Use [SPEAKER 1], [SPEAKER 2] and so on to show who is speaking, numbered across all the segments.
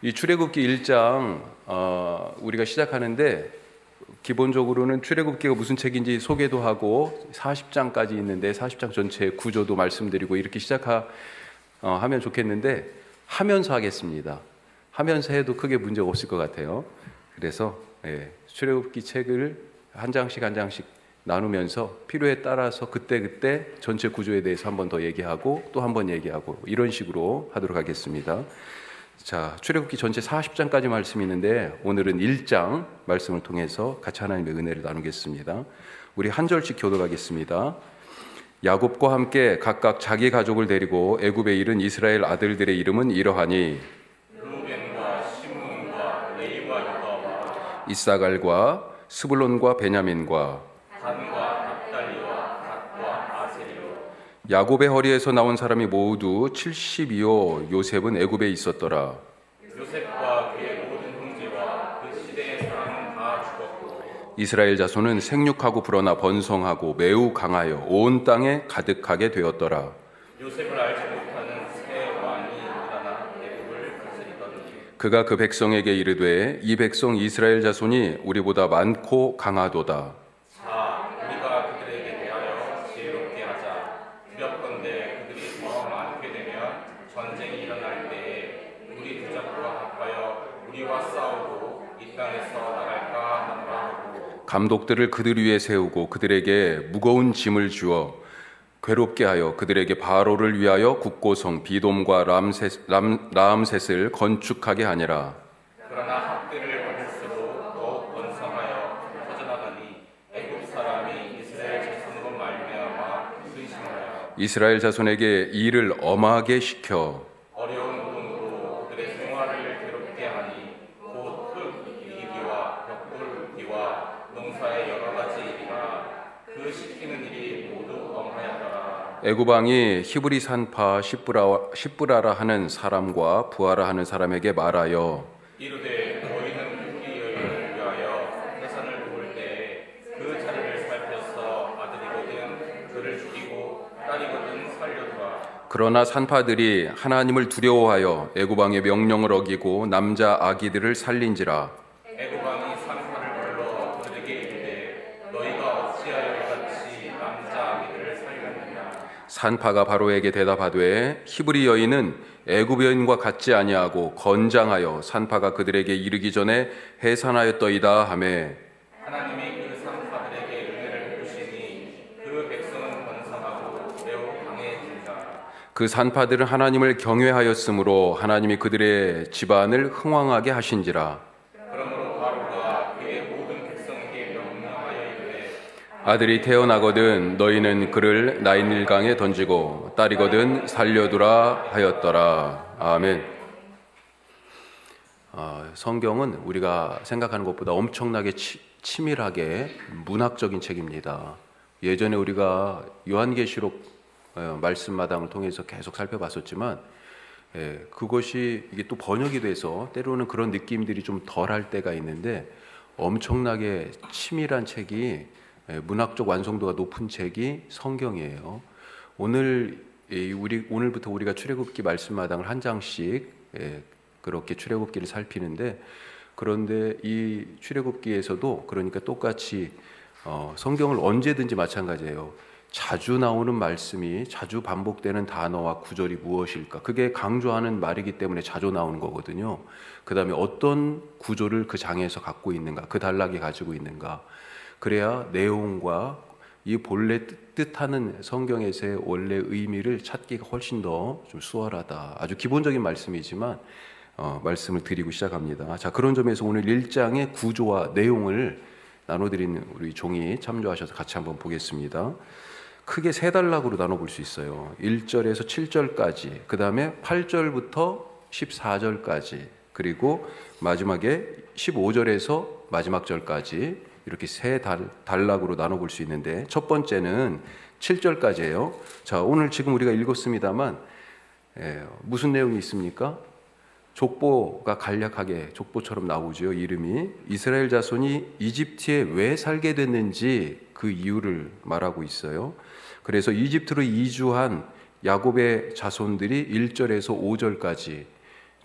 [SPEAKER 1] 이 출애굽기 1장 우리가 시작하는데 기본적으로는 출애굽기가 무슨 책인지 소개도 하고 40장까지 있는데 40장 전체의 구조도 말씀드리고 이렇게 하면 좋겠는데 하면서 하겠습니다. 하면서 해도 크게 문제가 없을 것 같아요. 그래서 출애굽기 책을 한 장씩 한 장씩 나누면서 필요에 따라서 그때그때 전체 구조에 대해서 한 번 더 얘기하고 또 한 번 얘기하고 이런 식으로 하도록 하겠습니다. 자, 출애굽기 전체 40장까지 말씀이 있는데 오늘은 1장 말씀을 통해서 같이 하나님의 은혜를 나누겠습니다. 우리 한 절씩 교독하겠습니다. 야곱과 함께 각각 자기 가족을 데리고 애굽에 이른 이스라엘 아들들의 이름은 이러하니
[SPEAKER 2] 루벤과 시므온과 레위와 유다와
[SPEAKER 1] 이사갈과 스불론과 베냐민과
[SPEAKER 2] 단과 납달리와 갓과 아세리요.
[SPEAKER 1] 야곱의 허리에서 나온 사람이 모두 72요 요셉은 애굽에 있었더라.
[SPEAKER 2] 요셉과 그의 모든 형제와 그 시대의 사람은 다 죽었고
[SPEAKER 1] 이스라엘 자손은 생육하고 불어나 번성하고 매우 강하여 온 땅에 가득하게 되었더라.
[SPEAKER 2] 요셉을 알지 못하는 새 왕이 일어나 애굽을 다스리더니
[SPEAKER 1] 그가 그 백성에게 이르되 이 백성 이스라엘 자손이 우리보다 많고 강하도다.
[SPEAKER 2] 자 우리가 그들에게 대하여 지혜롭게 하자. 두렵건대 그들이 더 많게 되면 전쟁이 일어날 때에 우리 두 작부가 합하여 우리와 싸우고 이 땅에서 나갈까 하노라 하고
[SPEAKER 1] 감독들을 그들 위에 세우고 그들에게 무거운 짐을 주어 괴롭게 하여 그들에게 바로를 위하여 국고성 비돔과 라암셋을 건축하게 하니라.
[SPEAKER 2] 그러나 학대를 받을수록 더욱 번성하여 퍼져나가니 애굽 사람이 이스라엘 자손으로 말미암아 근심하여
[SPEAKER 1] 이스라엘 자손에게 이 일을 엄하게 시켜
[SPEAKER 2] 어려운 노동으로 그들의 생활을 괴롭게 하니 곧 흙 이기기와 벽돌 굽기와 농사의 여러 가지 일이라 그 시키는 일이 모두 엄하였더라.
[SPEAKER 1] 애굽 왕이 히브리 산파 십브라라 하는 사람과 부하라 하는 사람에게 말하여
[SPEAKER 2] 이르되 너희는 우리 여인을 위하여 해산을 도울 때에 그 자리를 살펴서 아들이거든 그를 죽이고 딸이거든 살려두라.
[SPEAKER 1] 그러나 산파들이 하나님을 두려워하여 애굽 왕의 명령을 어기고 남자 아기들을 살린지라.
[SPEAKER 2] 애굽 왕이 산파를 불러 그들에게 이르되 너희가 어찌하여 이같이 남자 아기들을 살렸느냐.
[SPEAKER 1] 산파가 바로에게 대답하되 히브리 여인은 애굽 여인과 같지 아니하고 건장하여 산파가 그들에게 이르기 전에 해산하였더이다 하매
[SPEAKER 2] 하나님이 그 산파들에게 은혜를 베푸시니 그 백성은 번성하고 매우 강해진다.
[SPEAKER 1] 그 산파들은 하나님을 경외하였으므로 하나님이 그들의 집안을 흥왕하게 하신지라.
[SPEAKER 2] 그러므로 바로가 그의 모든 백성에게 명령하여 이르되
[SPEAKER 1] 아들이 태어나거든 너희는 그를 나인일강에 던지고 딸이거든 살려두라 하였더라. 아멘. 성경은 우리가 생각하는 것보다 엄청나게 치밀하게 문학적인 책입니다. 예전에 우리가 요한계시록 말씀마당을 통해서 계속 살펴봤었지만 그것이 이게 또 번역이 돼서 때로는 그런 느낌들이 좀 덜할 때가 있는데 엄청나게 치밀한 책이 문학적 완성도가 높은 책이 성경이에요. 오늘부터 우리가 출애굽기 말씀마당을 한 장씩 그렇게 출애굽기를 살피는데 그런데 이 출애굽기에서도 그러니까 똑같이 성경을 언제든지 마찬가지예요. 자주 나오는 말씀이 자주 반복되는 단어와 구절이 무엇일까? 그게 강조하는 말이기 때문에 자주 나오는 거거든요. 그 다음에 어떤 구조를 그 장에서 갖고 있는가? 그 단락이 가지고 있는가? 그래야 내용과 이 본래 뜻하는 성경에서의 원래 의미를 찾기가 훨씬 더 좀 수월하다. 아주 기본적인 말씀이지만 말씀을 드리고 시작합니다. 자, 그런 점에서 오늘 1장의 구조와 내용을 나눠드리는 우리 종이 참조하셔서 같이 한번 보겠습니다. 크게 세 단락으로 나눠볼 수 있어요. 1절에서 7절까지, 그 다음에 8절부터 14절까지, 그리고 마지막에 15절에서 마지막 절까지 이렇게 세 단락으로 나눠볼 수 있는데 첫 번째는 7절까지예요. 자, 오늘 지금 우리가 읽었습니다만 무슨 내용이 있습니까? 족보가 간략하게 족보처럼 나오죠. 이름이 이스라엘 자손이 이집트에 왜 살게 됐는지 그 이유를 말하고 있어요. 그래서 이집트로 이주한 야곱의 자손들이 1절에서 5절까지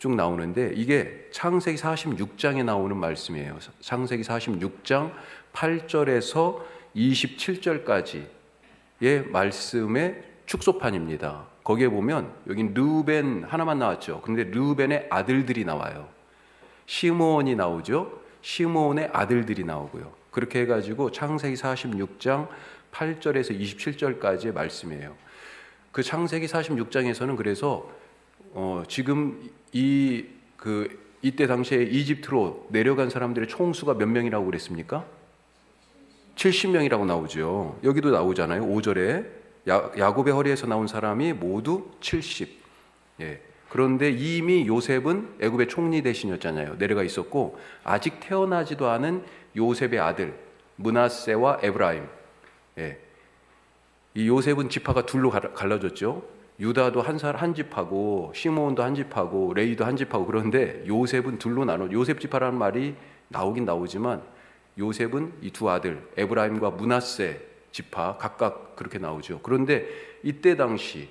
[SPEAKER 1] 쭉 나오는데 이게 창세기 46장에 나오는 말씀이에요. 창세기 46장 8절에서 27절까지의 말씀의 축소판입니다. 거기에 보면 여기 르우벤 하나만 나왔죠. 그런데 르우벤의 아들들이 나와요. 시므온이 나오죠. 시므온의 아들들이 나오고요. 그렇게 해가지고 창세기 46장 8절에서 27절까지의 말씀이에요. 그 창세기 46장에서는 그래서 지금 이때 당시에 이집트로 내려간 사람들의 총수가 몇 명이라고 그랬습니까? 70명이라고 나오죠. 여기도 나오잖아요. 5절에 야곱의 허리에서 나온 사람이 모두 70. 예. 그런데 이미 요셉은 애굽의 총리 대신이었잖아요. 내려가 있었고 아직 태어나지도 않은 요셉의 아들 므낫세와 에브라임. 예. 이 요셉은 지파가 둘로 갈라졌죠. 유다도 한 집하고 시므온도 한 집하고 레위도 한 집하고. 그런데 요셉은 둘로 나눠. 요셉 지파라는 말이 나오긴 나오지만 요셉은 이 두 아들 에브라임과 므낫세 지파 각각 그렇게 나오죠. 그런데 이때 당시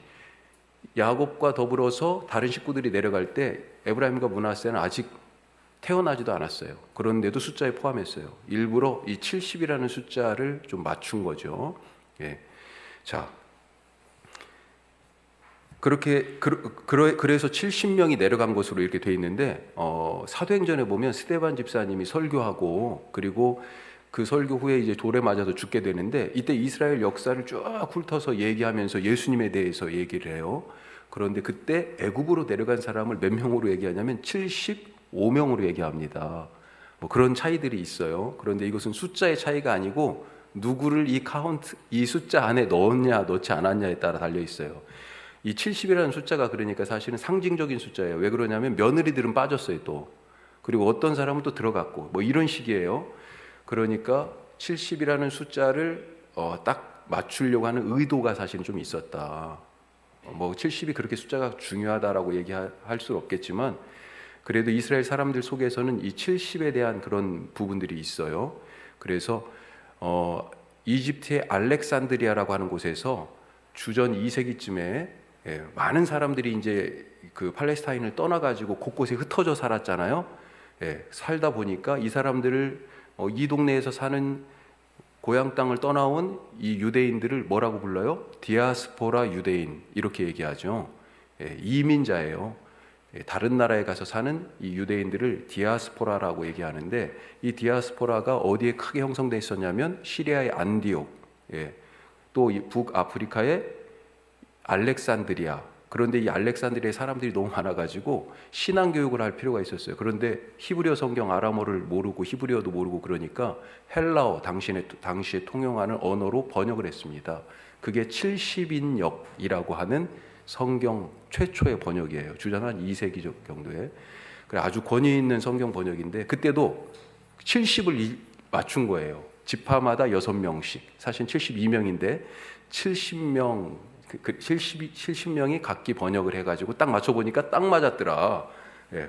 [SPEAKER 1] 야곱과 더불어서 다른 식구들이 내려갈 때 에브라임과 므낫세는 아직 태어나지도 않았어요. 그런데도 숫자에 포함했어요. 일부러 이 70이라는 숫자를 좀 맞춘 거죠. 예. 자, 그래서 70명이 내려간 것으로 이렇게 돼 있는데 사도행전에 보면 스데반 집사님이 설교하고 그리고 그 설교 후에 이제 돌에 맞아서 죽게 되는데 이때 이스라엘 역사를 쭉 훑어서 얘기하면서 예수님에 대해서 얘기를 해요. 그런데 그때 애굽으로 내려간 사람을 몇 명으로 얘기하냐면 75명으로 얘기합니다. 뭐 그런 차이들이 있어요. 그런데 이것은 숫자의 차이가 아니고 누구를 이 숫자 안에 넣었냐 넣지 않았냐에 따라 달려 있어요. 이 70이라는 숫자가 그러니까 사실은 상징적인 숫자예요. 왜 그러냐면 며느리들은 빠졌어요 또. 그리고 어떤 사람은 또 들어갔고 뭐 이런 식이에요. 그러니까 70이라는 숫자를 딱 맞추려고 하는 의도가 사실은 좀 있었다. 뭐 70이 그렇게 숫자가 중요하다라고 얘기할 수 없겠지만 그래도 이스라엘 사람들 속에서는 이 70에 대한 그런 부분들이 있어요. 그래서 이집트의 알렉산드리아라고 하는 곳에서 주전 2세기쯤에 많은 사람들이 이제 그 팔레스타인을 떠나가지고 곳곳에 흩어져 살았잖아요. 살다 보니까 이 사람들을 이 동네에서 사는 고향 땅을 떠나온 이 유대인들을 뭐라고 불러요? 디아스포라 유대인 이렇게 얘기하죠. 이민자예요. 다른 나라에 가서 사는 이 유대인들을 디아스포라라고 얘기하는데 이 디아스포라가 어디에 크게 형성돼 있었냐면 시리아의 안디옥, 또 북아프리카의 알렉산드리아. 그런데 이 알렉산드리아에 사람들이 너무 많아가지고 신앙교육을 할 필요가 있었어요. 그런데 히브리어 성경 아람어를 모르고 히브리어도 모르고 그러니까 헬라어 당시에 통용하는 언어로 번역을 했습니다. 그게 70인역이라고 하는 성경 최초의 번역이에요. 주전 한 2세기 정도에. 아주 권위 있는 성경 번역인데 그때도 70을 맞춘 거예요. 지파마다 6명씩. 사실 72명인데 70명이 각기 번역을 해가지고 딱 맞춰보니까 딱 맞았더라.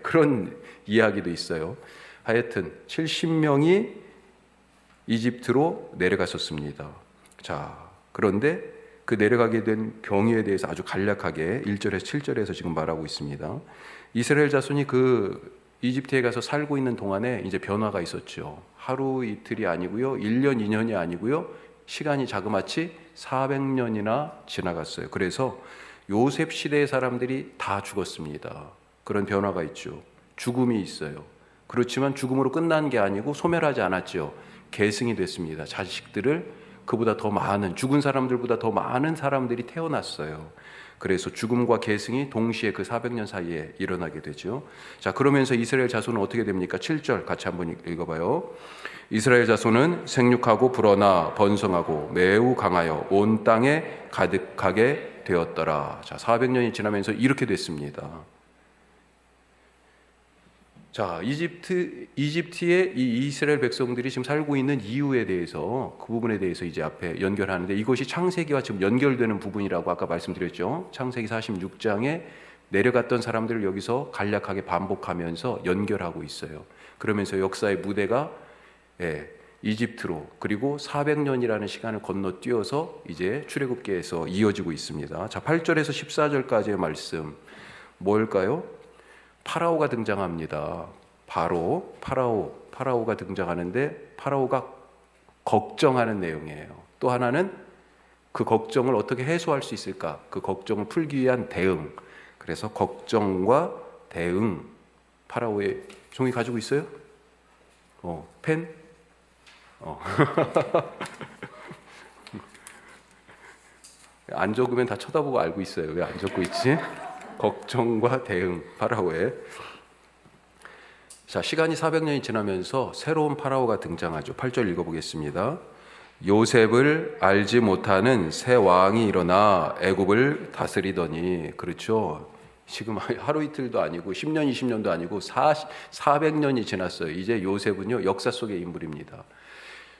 [SPEAKER 1] 그런 이야기도 있어요. 하여튼 70명이 이집트로 내려갔었습니다. 자, 그런데 그 내려가게 된 경위에 대해서 아주 간략하게 1절에서 7절에서 지금 말하고 있습니다. 이스라엘 자손이 그 이집트에 가서 살고 있는 동안에 이제 변화가 있었죠. 하루 이틀이 아니고요, 1년 2년이 아니고요, 시간이 자그마치 400년이나 지나갔어요. 그래서 요셉 시대의 사람들이 다 죽었습니다. 그런 변화가 있죠. 죽음이 있어요. 그렇지만 죽음으로 끝난 게 아니고 소멸하지 않았죠. 계승이 됐습니다. 자식들을 그보다 더 많은, 죽은 사람들보다 더 많은 사람들이 태어났어요. 그래서 죽음과 계승이 동시에 그 400년 사이에 일어나게 되죠. 자, 그러면서 이스라엘 자손은 어떻게 됩니까? 7절 같이 한번 읽어봐요. 이스라엘 자손은 생육하고 불어나 번성하고 매우 강하여 온 땅에 가득하게 되었더라. 자, 400년이 지나면서 이렇게 됐습니다. 자, 이집트의 이 이스라엘 백성들이 지금 살고 있는 이유에 대해서 그 부분에 대해서 이제 앞에 연결하는데 이것이 창세기와 지금 연결되는 부분이라고 아까 말씀드렸죠. 창세기 46장에 내려갔던 사람들을 여기서 간략하게 반복하면서 연결하고 있어요. 그러면서 역사의 무대가 이집트로 그리고 400년이라는 시간을 건너뛰어서 이제 출애굽기에서 이어지고 있습니다. 자, 8절에서 14절까지의 말씀 뭘까요? 파라오가 등장합니다. 바로 파라오가 등장하는데 파라오가 걱정하는 내용이에요. 또 하나는 그 걱정을 어떻게 해소할 수 있을까? 그 걱정을 풀기 위한 대응. 그래서 걱정과 대응. 파라오의 종이 가지고 있어요? 펜? 안 적으면 다 쳐다보고 알고 있어요. 왜 안 적고 있지? 걱정과 대응. 파라오의. 자, 시간이 400년이 지나면서 새로운 파라오가 등장하죠. 8절 읽어보겠습니다. 요셉을 알지 못하는 새 왕이 일어나 애굽을 다스리더니. 그렇죠. 지금 하루 이틀도 아니고 10년, 20년도 아니고 400년이 지났어요. 이제 요셉은요, 역사 속의 인물입니다.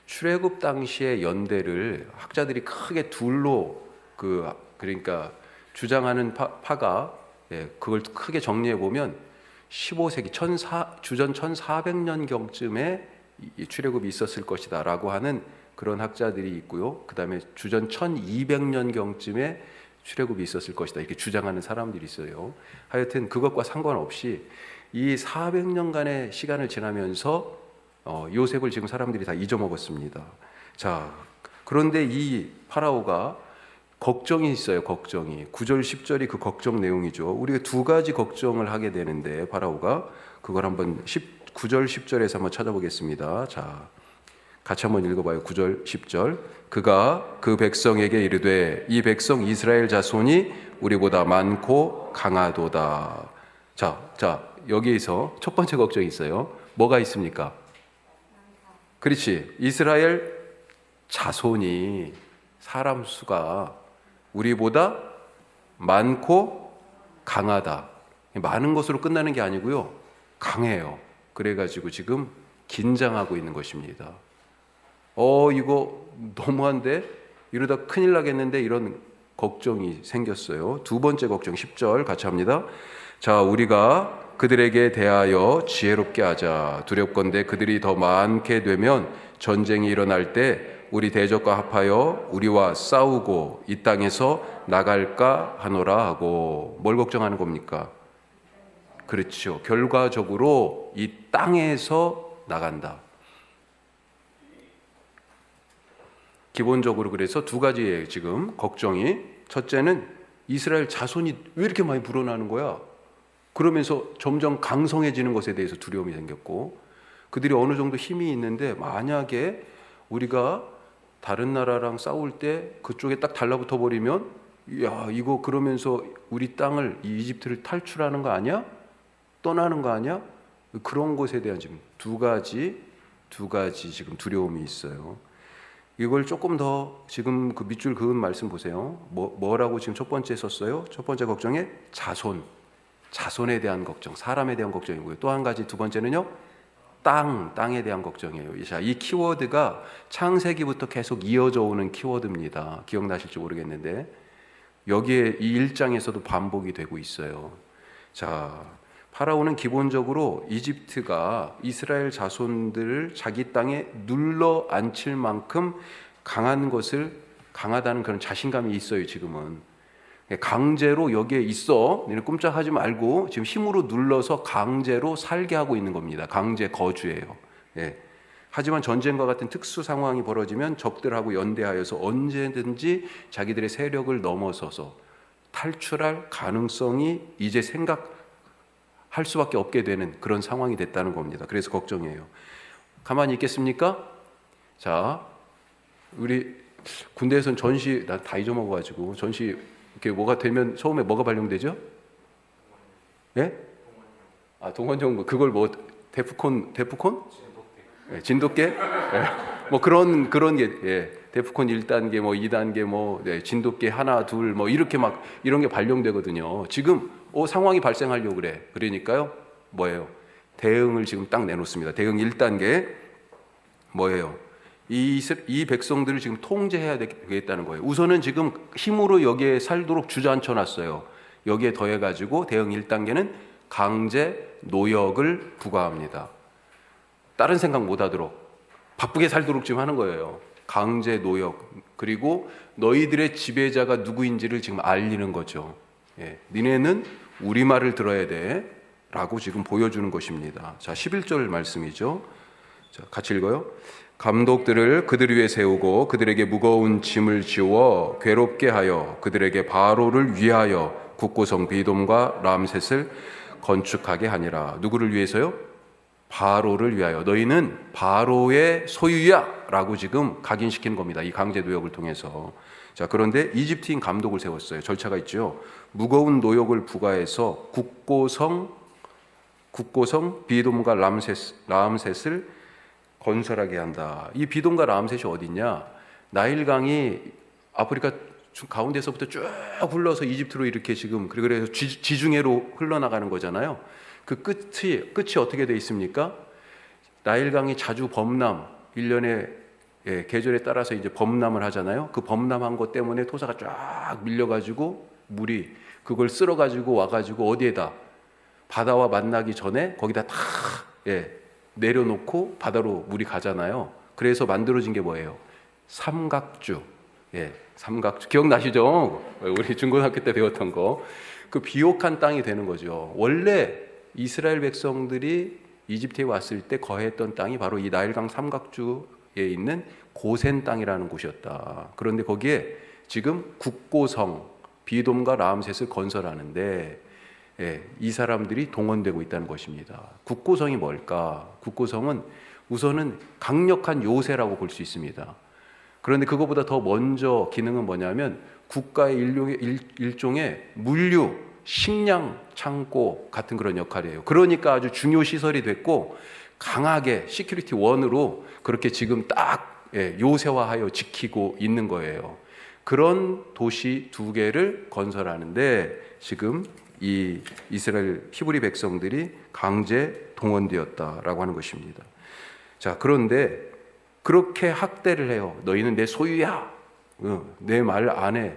[SPEAKER 1] 출애굽 당시의 연대를 학자들이 크게 둘로 그러니까 주장하는 파가 그걸 크게 정리해 보면 15세기 주전 1400년경쯤에 출애굽이 있었을 것이다라고 하는 그런 학자들이 있고요. 그다음에 주전 1200년경쯤에 출애굽이 있었을 것이다 이렇게 주장하는 사람들이 있어요. 하여튼 그것과 상관없이 이 400년간의 시간을 지나면서 요셉을 지금 사람들이 다 잊어먹었습니다. 자, 그런데 이 파라오가 걱정이 있어요. 걱정이. 9절 10절이 그 걱정 내용이죠. 우리가 두 가지 걱정을 하게 되는데 파라오가 그걸 한번 9절 10절에서 한번 찾아보겠습니다. 자, 같이 한번 읽어봐요. 9절 10절. 그가 그 백성에게 이르되 이 백성 이스라엘 자손이 우리보다 많고 강하도다. 자 여기에서 첫 번째 걱정이 있어요. 뭐가 있습니까? 그렇지. 이스라엘 자손이 사람 수가 우리보다 많고 강하다. 많은 것으로 끝나는 게 아니고요. 강해요. 그래가지고 지금 긴장하고 있는 것입니다. 이거 너무한데? 이러다 큰일 나겠는데? 이런 걱정이 생겼어요. 두 번째 걱정 10절 같이 합니다. 자, 우리가 그들에게 대하여 지혜롭게 하자. 두렵건대 그들이 더 많게 되면 전쟁이 일어날 때 우리 대적과 합하여 우리와 싸우고 이 땅에서 나갈까 하노라 하고. 뭘 걱정하는 겁니까? 그렇죠. 결과적으로 이 땅에서 나간다. 기본적으로 그래서 두 가지예요. 지금 걱정이. 첫째는 이스라엘 자손이 왜 이렇게 많이 불어나는 거야? 그러면서 점점 강성해지는 것에 대해서 두려움이 생겼고, 그들이 어느 정도 힘이 있는데 만약에 우리가 다른 나라랑 싸울 때 그쪽에 딱 달라붙어 버리면 야, 이거 그러면서 우리 땅을 이 이집트를 탈출하는 거 아니야? 떠나는 거 아니야? 그런 것에 대한 지금 두 가지 지금 두려움이 있어요. 이걸 조금 더 지금 그 밑줄 그은 말씀 보세요. 뭐라고 지금 첫 번째 썼어요? 첫 번째 걱정에 자손에 대한 걱정, 사람에 대한 걱정이고요. 또 한 가지 두 번째는요, 땅에 대한 걱정이에요. 자, 이 키워드가 창세기부터 계속 이어져 오는 키워드입니다. 기억나실지 모르겠는데 여기에 이 1장에서도 반복이 되고 있어요. 자, 파라오는 기본적으로 이집트가 이스라엘 자손들을 자기 땅에 눌러 앉힐 만큼 강하다는 그런 자신감이 있어요. 지금은 강제로 여기에 있어, 너는 꼼짝하지 말고 지금 힘으로 눌러서 강제로 살게 하고 있는 겁니다. 강제 거주예요. 하지만 전쟁과 같은 특수 상황이 벌어지면 적들하고 연대하여서 언제든지 자기들의 세력을 넘어서서 탈출할 가능성이 이제 생각할 수밖에 없게 되는 그런 상황이 됐다는 겁니다. 그래서 걱정이에요. 가만히 있겠습니까? 자, 우리 군대에서는 전시, 나 다 잊어먹어가지고 전시 이렇게 뭐가 되면 처음에 뭐가 발령되죠? 예? 동원정부. 그걸 뭐 데프콘? 진돗개? 뭐 그런 게 데프콘 1단계 뭐 2단계 뭐 진돗개 하나 둘 뭐 이렇게 막 이런 게 발령되거든요. 지금 상황이 발생하려고 그래. 그러니까요. 뭐예요? 대응을 지금 딱 내놓습니다. 대응 1단계 뭐예요? 이 백성들을 지금 통제해야 되겠다는 거예요. 우선은 지금 힘으로 여기에 살도록 주저앉혀 놨어요. 여기에 더해가지고 대응 1단계는 강제 노역을 부과합니다. 다른 생각 못하도록 바쁘게 살도록 지금 하는 거예요. 강제 노역. 그리고 너희들의 지배자가 누구인지를 지금 알리는 거죠. 니네는 우리 말을 들어야 돼 라고 지금 보여주는 것입니다. 자, 11절 말씀이죠. 자, 같이 읽어요. 감독들을 그들 위에 세우고 그들에게 무거운 짐을 지워 괴롭게 하여 그들에게 바로를 위하여 국고성 비돔과 람셋을 건축하게 하니라. 누구를 위해서요? 바로를 위하여. 너희는 바로의 소유야 라고 지금 각인시키는 겁니다. 이 강제 노역을 통해서. 자, 그런데 이집트인 감독을 세웠어요. 절차가 있죠. 무거운 노역을 부과해서 국고성 비돔과 람셋을 건설하게 한다. 이 비돔과 람셋이 어디냐? 나일강이 아프리카 가운데서부터 쭉 흘러서 이집트로 이렇게 지금 그래서 지중해로 흘러나가는 거잖아요. 그 끝이 어떻게 돼 있습니까? 나일강이 자주 범람, 1년에 계절에 따라서 이제 범람을 하잖아요. 그 범람한 것 때문에 토사가 쫙 밀려가지고 물이 그걸 쓸어가지고 와가지고 어디에다 바다와 만나기 전에 거기다 다 내려놓고 바다로 물이 가잖아요. 그래서 만들어진 게 뭐예요? 삼각주. 삼각주 기억나시죠? 우리 중고등학교 때 배웠던 거. 그 비옥한 땅이 되는 거죠. 원래 이스라엘 백성들이 이집트에 왔을 때 거했던 땅이 바로 이 나일강 삼각주에 있는 고센 땅이라는 곳이었다. 그런데 거기에 지금 국고성 비돔과 람셋을 건설하는데 이 사람들이 동원되고 있다는 것입니다. 국고성이 뭘까? 국고성은 우선은 강력한 요새라고 볼 수 있습니다. 그런데 그것보다 더 먼저 기능은 뭐냐면 국가의 일종의 물류, 식량 창고 같은 그런 역할이에요. 그러니까 아주 중요 시설이 됐고 강하게 시큐리티 원으로 그렇게 지금 딱 요새화하여 지키고 있는 거예요. 그런 도시 2개를 건설하는데 지금 이 이스라엘 히브리 백성들이 강제 동원되었다라고 하는 것입니다. 자, 그런데 그렇게 학대를 해요. 너희는 내 소유야. 내 말 안 해.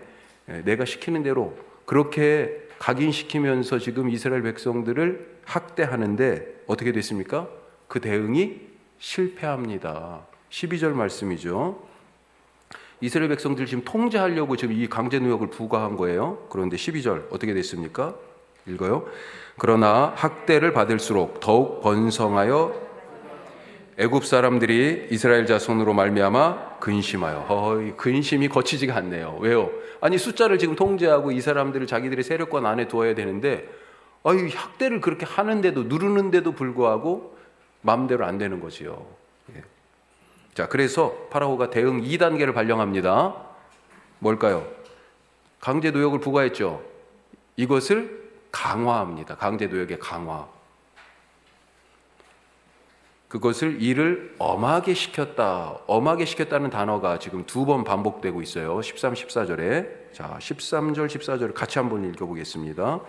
[SPEAKER 1] 내가 시키는 대로 그렇게 각인시키면서 지금 이스라엘 백성들을 학대하는데 어떻게 됐습니까? 그 대응이 실패합니다. 12절 말씀이죠. 이스라엘 백성들 지금 통제하려고 지금 이 강제 노역을 부과한 거예요. 그런데 12절 어떻게 됐습니까? 읽어요. 그러나 학대를 받을수록 더욱 번성하여 애굽 사람들이 이스라엘 자손으로 말미암아 근심하여 근심이 거치지가 않네요. 왜요? 아니 숫자를 지금 통제하고 이 사람들을 자기들의 세력권 안에 두어야 되는데 학대를 그렇게 하는데도 누르는데도 불구하고 마음대로 안 되는 거지요. 자, 그래서 파라오가 대응 2단계를 발령합니다. 뭘까요? 강제 노역을 부과했죠. 이것을 강화합니다. 강제 노역의 강화. 그것을 이를 엄하게 시켰다. 엄하게 시켰다는 단어가 지금 2번 반복되고 있어요. 13, 14절에. 자, 13절, 14절 같이 한번 읽어보겠습니다.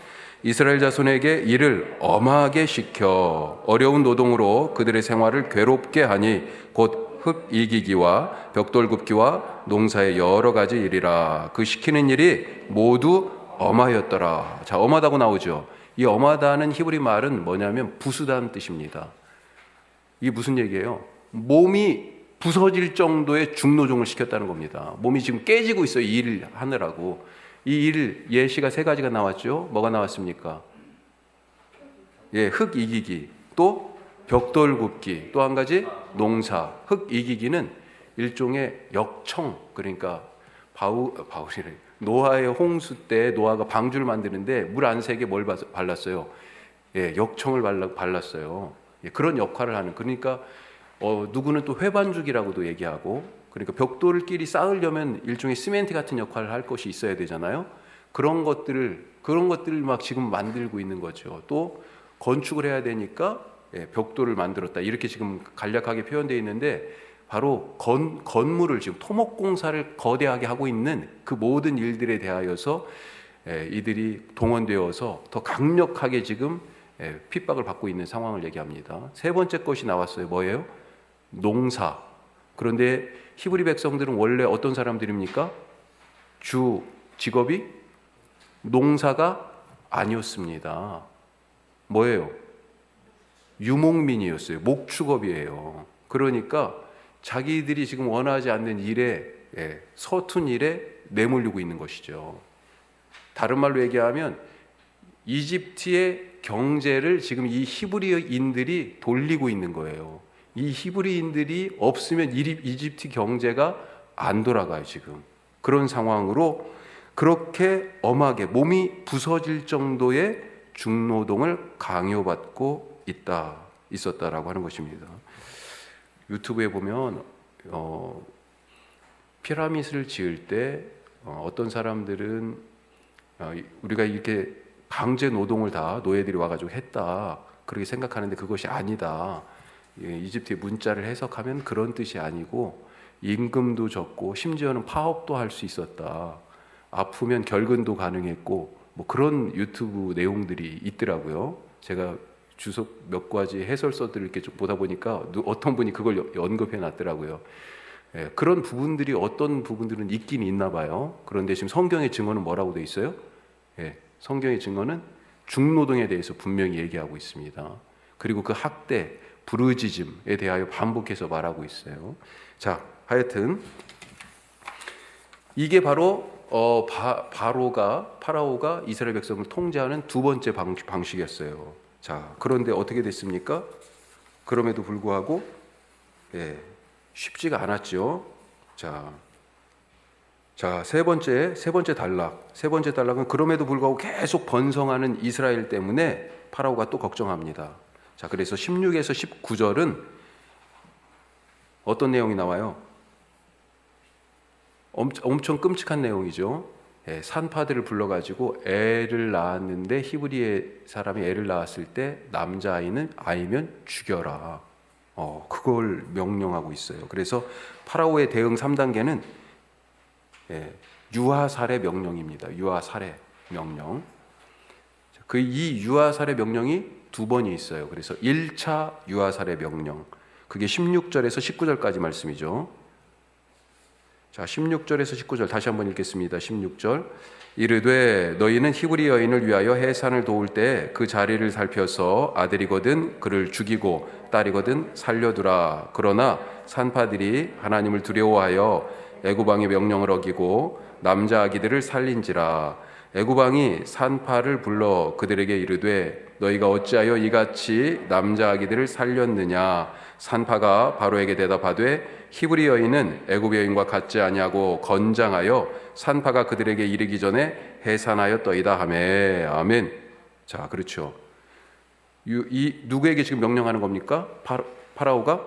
[SPEAKER 1] 이스라엘 자손에게 이를 엄하게 시켜 어려운 노동으로 그들의 생활을 괴롭게 하니 곧 흙 이기기와 벽돌 굽기와 농사의 여러 가지 일이라. 그 시키는 일이 모두 엄하였더라. 자, 엄하다고 나오죠. 이 엄하다는 히브리 말은 뭐냐면 부수다는 뜻입니다. 이게 무슨 얘기예요? 몸이 부서질 정도의 중노종을 시켰다는 겁니다. 몸이 지금 깨지고 있어요. 이 일을 하느라고. 이 일 예시가 3가지가 나왔죠. 뭐가 나왔습니까? 흙 이기기, 또 벽돌 굽기, 또 한 가지 농사. 흙 이기기는 일종의 역청, 그러니까 바울이래. 노아의 홍수 때 노아가 방주를 만드는데 물 안 새게 뭘 발랐어요? 역청을 발랐어요. 그런 역할을 하는. 그러니까 누구는 또 회반죽이라고도 얘기하고, 그러니까 벽돌끼리 쌓으려면 일종의 시멘트 같은 역할을 할 것이 있어야 되잖아요. 그런 것들을 막 지금 만들고 있는 거죠. 또 건축을 해야 되니까 벽돌을 만들었다. 이렇게 지금 간략하게 표현되어 있는데 바로 건물을 지금 토목공사를 거대하게 하고 있는 그 모든 일들에 대하여서 이들이 동원되어서 더 강력하게 지금 핍박을 받고 있는 상황을 얘기합니다. 3번째 것이 나왔어요. 뭐예요? 농사. 그런데 히브리 백성들은 원래 어떤 사람들입니까? 주 직업이 농사가 아니었습니다. 뭐예요? 유목민이었어요. 목축업이에요. 그러니까 자기들이 지금 원하지 않는 일에, 서툰 일에 내몰리고 있는 것이죠. 다른 말로 얘기하면 이집트의 경제를 지금 이 히브리인들이 돌리고 있는 거예요. 이 히브리인들이 없으면 이집트 경제가 안 돌아가요, 지금. 그런 상황으로 그렇게 엄하게 몸이 부서질 정도의 중노동을 강요받고 있었다라고 하는 것입니다. 유튜브에 보면 피라미드를 지을 때 어떤 사람들은 우리가 이렇게 강제 노동을 다 노예들이 와가지고 했다 그렇게 생각하는데 그것이 아니다. 이집트의 문자를 해석하면 그런 뜻이 아니고 임금도 적고 심지어는 파업도 할 수 있었다. 아프면 결근도 가능했고 뭐 그런 유튜브 내용들이 있더라고요. 제가 주석 몇 가지 해설서들을 이렇게 좀 보다 보니까 어떤 분이 그걸 언급해 놨더라고요. 그런 부분들이 어떤 부분들은 있긴 있나 봐요. 그런데 지금 성경의 증거는 뭐라고 돼 있어요? 성경의 증거는 중노동에 대해서 분명히 얘기하고 있습니다. 그리고 그 학대, 부르짖음에 대하여 반복해서 말하고 있어요. 자, 하여튼 이게 바로 파라오가 이스라엘 백성을 통제하는 두 번째 방식이었어요. 자, 그런데 어떻게 됐습니까? 그럼에도 불구하고 쉽지가 않았죠. 자, 세 번째 단락은 그럼에도 불구하고 계속 번성하는 이스라엘 때문에 파라오가 또 걱정합니다. 자, 그래서 16에서 19절은 어떤 내용이 나와요? 엄청 끔찍한 내용이죠. 산파들을 불러가지고 애를 낳았는데 히브리의 사람이 애를 낳았을 때 남자아이면 죽여라. 그걸 명령하고 있어요. 그래서 파라오의 대응 3단계는 유아살해 명령입니다. 유아살해 명령. 이 유아살해 명령이 두 번이 있어요. 그래서 1차 유아살해 명령. 그게 16절에서 19절까지 말씀이죠. 자, 16절에서 19절 다시 한번 읽겠습니다. 16절. 이르되 너희는 히브리 여인을 위하여 해산을 도울 때 그 자리를 살펴서 아들이거든 그를 죽이고 딸이거든 살려두라. 그러나 산파들이 하나님을 두려워하여 애굽왕의 명령을 어기고 남자 아기들을 살린지라. 애굽왕이 산파를 불러 그들에게 이르되 너희가 어찌하여 이같이 남자 아기들을 살렸느냐. 산파가 바로에게 대답하되 히브리 여인은 애굽 여인과 같지 아니하고 건장하여 산파가 그들에게 이르기 전에 해산하였더이다 하매. 아멘. 자, 그렇죠. 이 누구에게 지금 명령하는 겁니까? 파라오가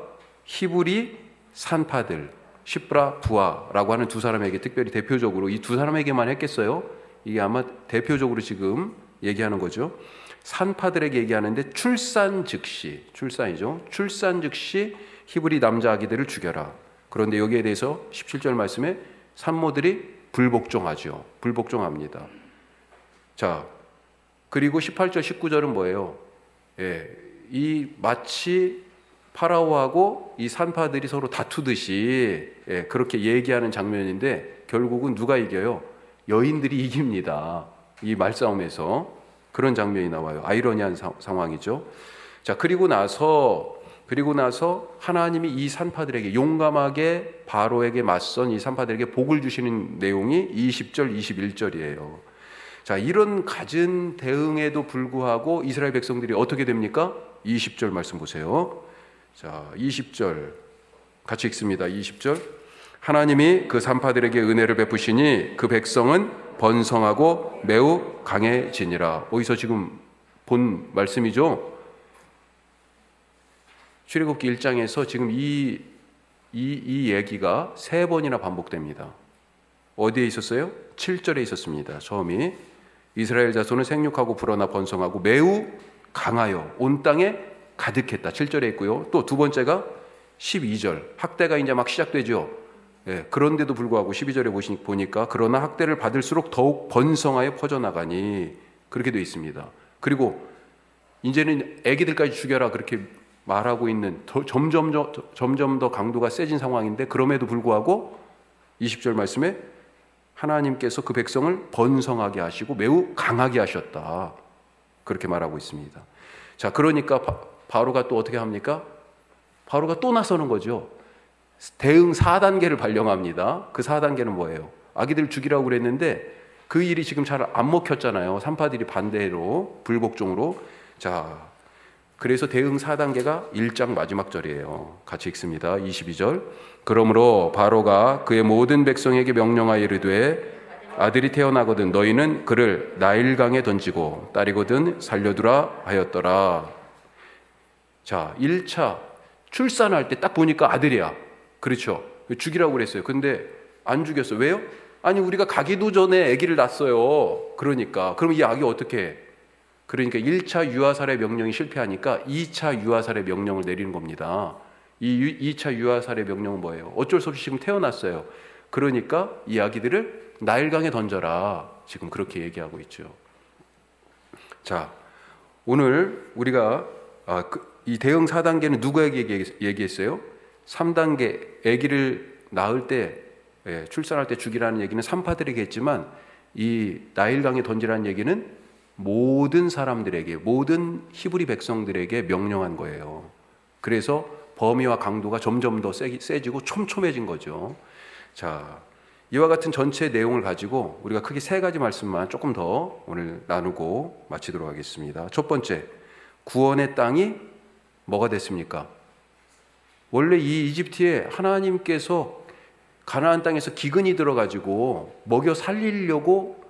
[SPEAKER 1] 히브리 산파들 시브라 부아라고 하는 두 사람에게 특별히 대표적으로 이 두 사람에게만 했겠어요? 이게 아마 대표적으로 지금 얘기하는 거죠. 산파들에게 얘기하는데 출산이죠. 출산 즉시 히브리 남자 아기들을 죽여라. 그런데 여기에 대해서 17절 말씀에 산모들이 불복종하죠. 불복종합니다. 자, 그리고 18절 19절은 뭐예요? 이 마치 파라오하고 이 산파들이 서로 다투듯이 그렇게 얘기하는 장면인데 결국은 누가 이겨요? 여인들이 이깁니다. 이 말싸움에서 그런 장면이 나와요. 아이러니한 상황이죠. 자, 그리고 나서 하나님이 이 산파들에게 용감하게 바로에게 맞선 이 산파들에게 복을 주시는 내용이 20절, 21절이에요. 자, 이런 갖은 대응에도 불구하고 이스라엘 백성들이 어떻게 됩니까? 20절 말씀 보세요. 자, 20절 같이 읽습니다. 20절. 하나님이 그 산파들에게 은혜를 베푸시니 그 백성은 번성하고 매우 강해지니라. 어디서 지금 본 말씀이죠? 출애굽기 1장에서 지금 이 얘기가 세 번이나 반복됩니다. 어디에 있었어요? 7절에 있었습니다. 처음이 이스라엘 자손은 생육하고 불어나 번성하고 매우 강하여 온 땅에 가득했다. 7절에 있고요. 또 두 번째가 12절. 학대가 이제 막 시작되죠. 그런데도 불구하고 12절에 보니까 그러나 학대를 받을수록 더욱 번성하여 퍼져나가니 그렇게 되어 있습니다. 그리고 이제는 아기들까지 죽여라 그렇게 말하고 있는 점점 더 강도가 세진 상황인데 그럼에도 불구하고 20절 말씀에 하나님께서 그 백성을 번성하게 하시고 매우 강하게 하셨다. 그렇게 말하고 있습니다. 자, 그러니까 바로가 또 어떻게 합니까? 바로가 또 나서는 거죠. 대응 4단계를 발령합니다. 그 4단계는 뭐예요? 아기들 죽이라고 그랬는데 그 일이 지금 잘 안 먹혔잖아요. 산파들이 반대로 불복종으로. 자, 그래서 대응 4단계가 1장 마지막 절이에요. 같이 읽습니다. 22절. 그러므로 바로가 그의 모든 백성에게 명령하여 이르되 아들이 태어나거든 너희는 그를 나일강에 던지고 딸이거든 살려두라 하였더라. 자, 1차 출산할 때 딱 보니까 아들이야. 그렇죠. 죽이라고 그랬어요. 근데 안 죽였어. 왜요? 아니 우리가 가기도 전에 아기를 낳았어요. 그러니까 그럼 이 아기 어떻게 해? 그러니까 1차 유아살해 명령이 실패하니까 2차 유아살해 명령을 내리는 겁니다. 이 2차 유아살해 명령은 뭐예요? 어쩔 수 없이 지금 태어났어요. 그러니까 이 아기들을 나일강에 던져라. 지금 그렇게 얘기하고 있죠. 자, 오늘 우리가 이 대응 4단계는 누구에게 얘기했어요? 3단계 아기를 낳을 때 출산할 때 죽이라는 얘기는 산파들에게 했지만 이 나일강에 던지라는 얘기는 모든 사람들에게, 모든 히브리 백성들에게 명령한 거예요. 그래서 범위와 강도가 점점 더 세지고 촘촘해진 거죠. 자, 이와 같은 전체 내용을 가지고 우리가 크게 3가지 말씀만 조금 더 오늘 나누고 마치도록 하겠습니다. 첫 번째, 구원의 땅이 뭐가 됐습니까? 원래 이 이집트에 하나님께서 가나안 땅에서 기근이 들어가지고 먹여 살리려고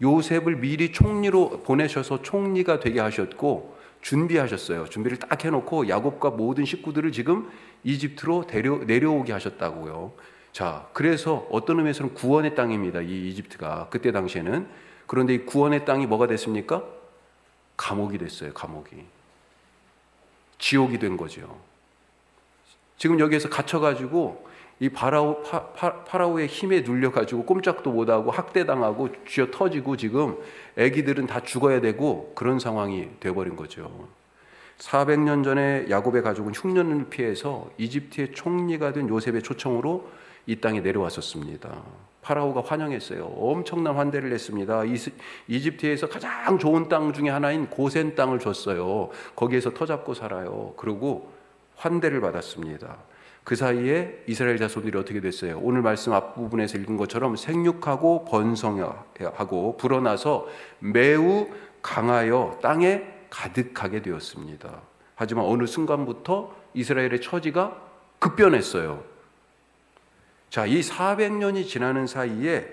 [SPEAKER 1] 요셉을 미리 총리로 보내셔서 총리가 되게 하셨고 준비하셨어요. 준비를 딱 해놓고 야곱과 모든 식구들을 지금 이집트로 내려오게 하셨다고요. 자, 그래서 어떤 의미에서는 구원의 땅입니다. 이 이집트가 그때 당시에는. 그런데 이 구원의 땅이 뭐가 됐습니까? 감옥이 됐어요. 감옥이. 지옥이 된 거죠. 지금 여기에서 갇혀가지고 이 파라오의 힘에 눌려가지고 꼼짝도 못하고 학대당하고 쥐어 터지고 지금 애기들은 다 죽어야 되고 그런 상황이 되어버린 거죠. 400년 전에 야곱의 가족은 흉년을 피해서 이집트의 총리가 된 요셉의 초청으로 이 땅에 내려왔었습니다. 파라오가 환영했어요. 엄청난 환대를 했습니다. 이집트에서 가장 좋은 땅 중에 하나인 고센 땅을 줬어요. 거기에서 터잡고 살아요. 그리고 환대를 받았습니다. 그 사이에 이스라엘 자손들이 어떻게 됐어요? 오늘 말씀 앞부분에서 읽은 것처럼 생육하고 번성하고 불어나서 매우 강하여 땅에 가득하게 되었습니다. 하지만 어느 순간부터 이스라엘의 처지가 급변했어요. 자, 이 400년이 지나는 사이에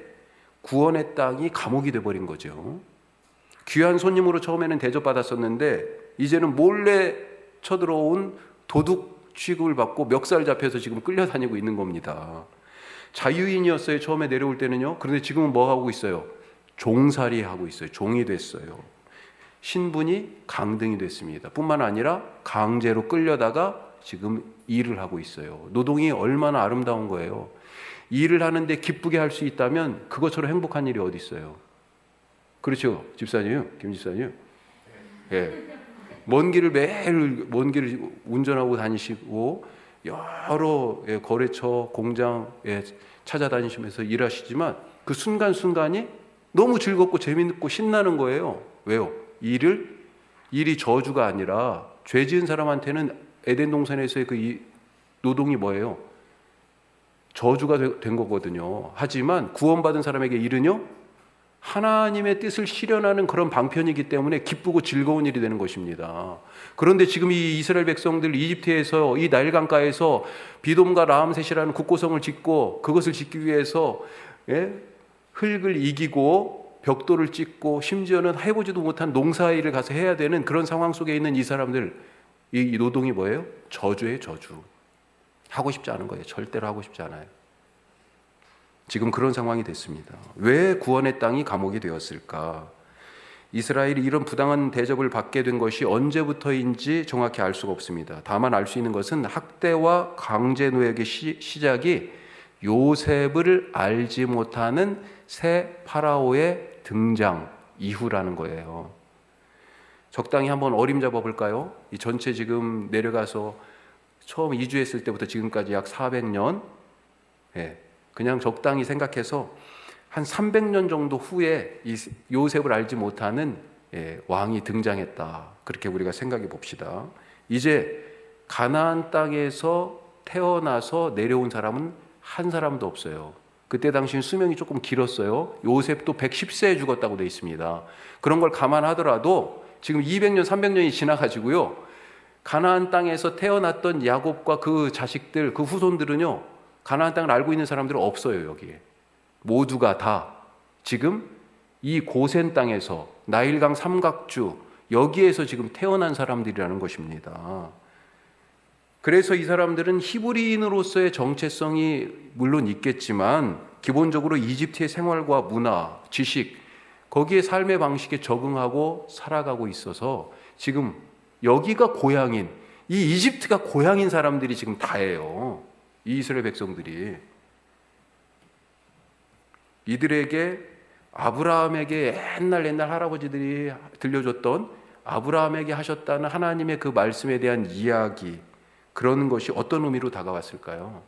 [SPEAKER 1] 구원의 땅이 감옥이 되어버린 거죠. 귀한 손님으로 처음에는 대접받았었는데 이제는 몰래 쳐들어온 도둑 취급을 받고 멱살 잡혀서 지금 끌려다니고 있는 겁니다. 자유인이었어요. 처음에 내려올 때는요. 그런데 지금은 뭐 하고 있어요? 종살이 하고 있어요. 종이 됐어요. 신분이 강등이 됐습니다. 뿐만 아니라 강제로 끌려다가 지금 일을 하고 있어요. 노동이 얼마나 아름다운 거예요. 일을 하는데 기쁘게 할 수 있다면 그것처럼 행복한 일이 어디 있어요? 그렇죠, 집사님, 김 집사님. 예. 먼 길을 매일 먼 길을 운전하고 다니시고 여러 거래처, 공장에 찾아다니시면서 일하시지만 그 순간순간이 너무 즐겁고 재밌고 신나는 거예요. 왜요? 일이 저주가 아니라 죄 지은 사람한테는 에덴 동산에서의 그 노동이 뭐예요? 저주가 된 거거든요. 하지만 구원받은 사람에게 일은요, 하나님의 뜻을 실현하는 그런 방편이기 때문에 기쁘고 즐거운 일이 되는 것입니다. 그런데 지금 이 이스라엘 백성들 이집트에서 이 나일강가에서 비돔과 라암셋이라는 국고성을 짓고 그것을 짓기 위해서 흙을 이기고 벽돌을 찍고 심지어는 해보지도 못한 농사일을 가서 해야 되는 그런 상황 속에 있는 이 사람들, 이 노동이 뭐예요? 저주예요, 저주. 하고 싶지 않은 거예요. 절대로 하고 싶지 않아요. 지금 그런 상황이 됐습니다. 왜 구원의 땅이 감옥이 되었을까? 이스라엘이 이런 부당한 대접을 받게 된 것이 언제부터인지 정확히 알 수가 없습니다. 다만 알 수 있는 것은 학대와 강제 노역의 시작이 요셉을 알지 못하는 새 파라오의 등장 이후라는 거예요. 적당히 한번 어림잡아 볼까요? 이 전체 지금 내려가서 처음 이주했을 때부터 지금까지 약 400년, 그냥 적당히 생각해서 한 300년 정도 후에 이 요셉을 알지 못하는 왕이 등장했다. 그렇게 우리가 생각해 봅시다. 이제 가나안 땅에서 태어나서 내려온 사람은 한 사람도 없어요. 그때 당시엔 수명이 조금 길었어요. 요셉도 110세에 죽었다고 되어 있습니다. 그런 걸 감안하더라도 지금 200년, 300년이 지나가지고요, 가나안 땅에서 태어났던 야곱과 그 자식들, 그 후손들은요, 가나안 땅을 알고 있는 사람들은 없어요. 여기에 모두가 다 지금 이 고센 땅에서 나일강 삼각주 여기에서 지금 태어난 사람들이라는 것입니다. 그래서 이 사람들은 히브리인으로서의 정체성이 물론 있겠지만 기본적으로 이집트의 생활과 문화, 지식, 거기에 삶의 방식에 적응하고 살아가고 있어서 지금 여기가 고향인, 이 이집트가 고향인 사람들이 지금 다예요. 이 이스라엘 백성들이. 이들에게 아브라함에게 옛날 할아버지들이 들려줬던 아브라함에게 하셨다는 하나님의 그 말씀에 대한 이야기, 그런 것이 어떤 의미로 다가왔을까요?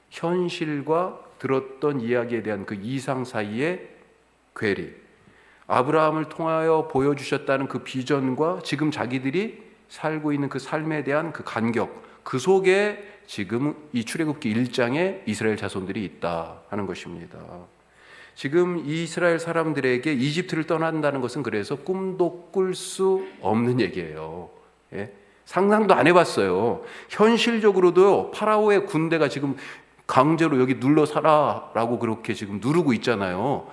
[SPEAKER 1] 현실과 들었던 이야기에 대한 그 이상 사이의 괴리, 아브라함을 통하여 보여주셨다는 그 비전과 지금 자기들이 살고 있는 그 삶에 대한 그 간격, 그 속에 지금 이 출애굽기 1장에 이스라엘 자손들이 있다 하는 것입니다. 지금 이스라엘 사람들에게 이집트를 떠난다는 것은 그래서 꿈도 꿀 수 없는 얘기예요. 예? 상상도 안 해봤어요. 현실적으로도 파라오의 군대가 지금 강제로 여기 눌러 살아라고 그렇게 지금 누르고 있잖아요.